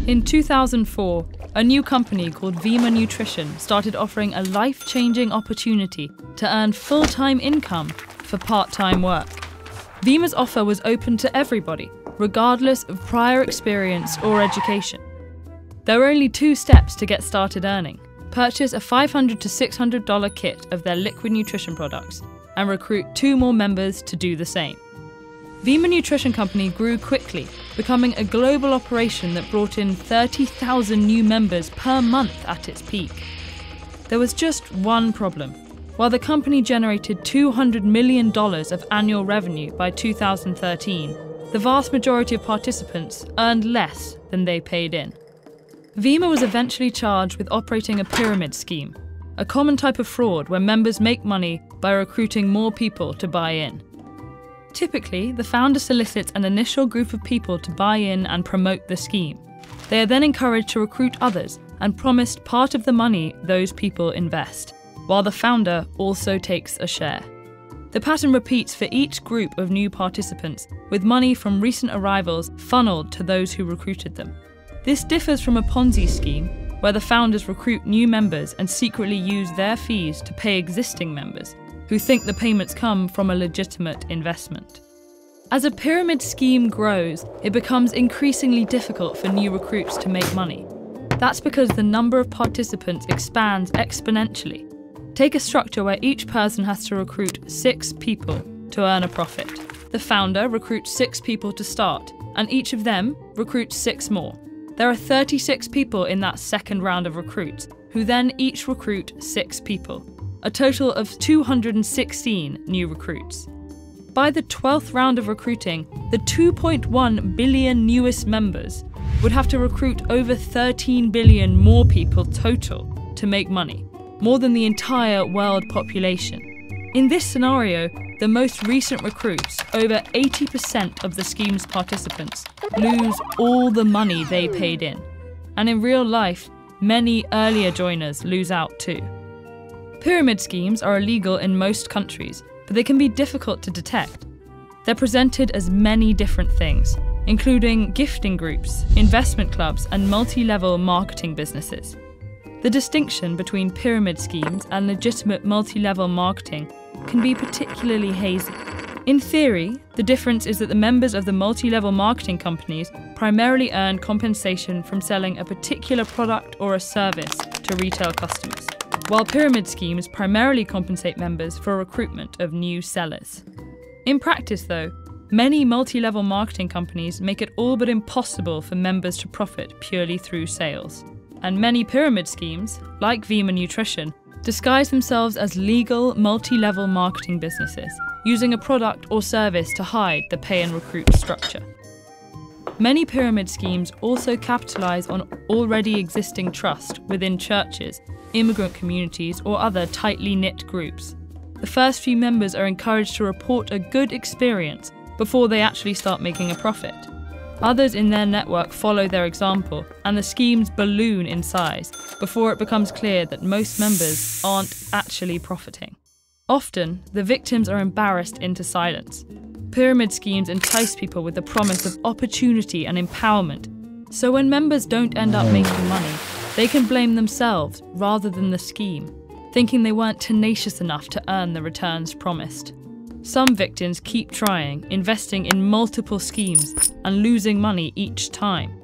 In 2004, a new company called Vemma Nutrition started offering a life-changing opportunity to earn full-time income for part-time work. Vemma's offer was open to everybody, regardless of prior experience or education. There were only 2 steps to get started earning. Purchase a $500 to $600 kit of their liquid nutrition products and recruit 2 more members to do the same. Vemma Nutrition Company grew quickly, becoming a global operation that brought in 30,000 new members per month at its peak. There was just one problem. While the company generated $200 million of annual revenue by 2013, the vast majority of participants earned less than they paid in. Vemma was eventually charged with operating a pyramid scheme, a common type of fraud where members make money by recruiting more people to buy in. Typically, the founder solicits an initial group of people to buy in and promote the scheme. They are then encouraged to recruit others and promised part of the money those people invest, while the founder also takes a share. The pattern repeats for each group of new participants, with money from recent arrivals funneled to those who recruited them. This differs from a Ponzi scheme, where the founders recruit new members and secretly use their fees to pay existing members, who think the payments come from a legitimate investment. As a pyramid scheme grows, it becomes increasingly difficult for new recruits to make money. That's because the number of participants expands exponentially. Take a structure where each person has to recruit 6 people to earn a profit. The founder recruits 6 people to start, and each of them recruits 6 more. There are 36 people in that second round of recruits, who then each recruit 6 people. A total of 216 new recruits. By the 12th round of recruiting, the 2.1 billion newest members would have to recruit over 13 billion more people total to make money, more than the entire world population. In this scenario, the most recent recruits, over 80% of the scheme's participants, lose all the money they paid in. And in real life, many earlier joiners lose out too. Pyramid schemes are illegal in most countries, but they can be difficult to detect. They're presented as many different things, including gifting groups, investment clubs, and multi-level marketing businesses. The distinction between pyramid schemes and legitimate multi-level marketing can be particularly hazy. In theory, the difference is that the members of the multi-level marketing companies primarily earn compensation from selling a particular product or a service to retail customers, while pyramid schemes primarily compensate members for recruitment of new sellers. In practice, though, many multi-level marketing companies make it all but impossible for members to profit purely through sales. And many pyramid schemes, like Vemma Nutrition, disguise themselves as legal multi-level marketing businesses, using a product or service to hide the pay and recruit structure. Many pyramid schemes also capitalize on already existing trust within churches, immigrant communities, or other tightly knit groups. The first few members are encouraged to report a good experience before they actually start making a profit. Others in their network follow their example, and the schemes balloon in size before it becomes clear that most members aren't actually profiting. Often, the victims are embarrassed into silence. Pyramid schemes entice people with the promise of opportunity and empowerment, so when members don't end up making money, they can blame themselves rather than the scheme, thinking they weren't tenacious enough to earn the returns promised. Some victims keep trying, investing in multiple schemes and losing money each time.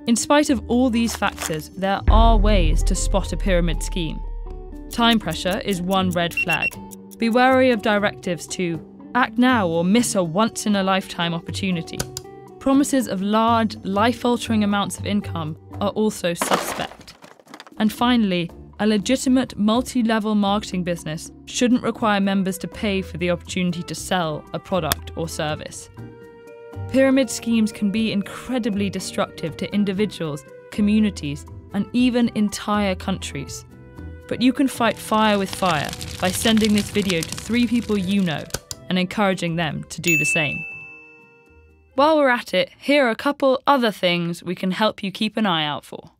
In spite of all these factors, there are ways to spot a pyramid scheme. Time pressure is one red flag. Be wary of directives to act now or miss a once-in-a-lifetime opportunity. Promises of large, life-altering amounts of income are also suspect. And finally, a legitimate multi-level marketing business shouldn't require members to pay for the opportunity to sell a product or service. Pyramid schemes can be incredibly destructive to individuals, communities, and even entire countries. But you can fight fire with fire by sending this video to 3 people you know and encouraging them to do the same. While we're at it, here are a couple other things we can help you keep an eye out for.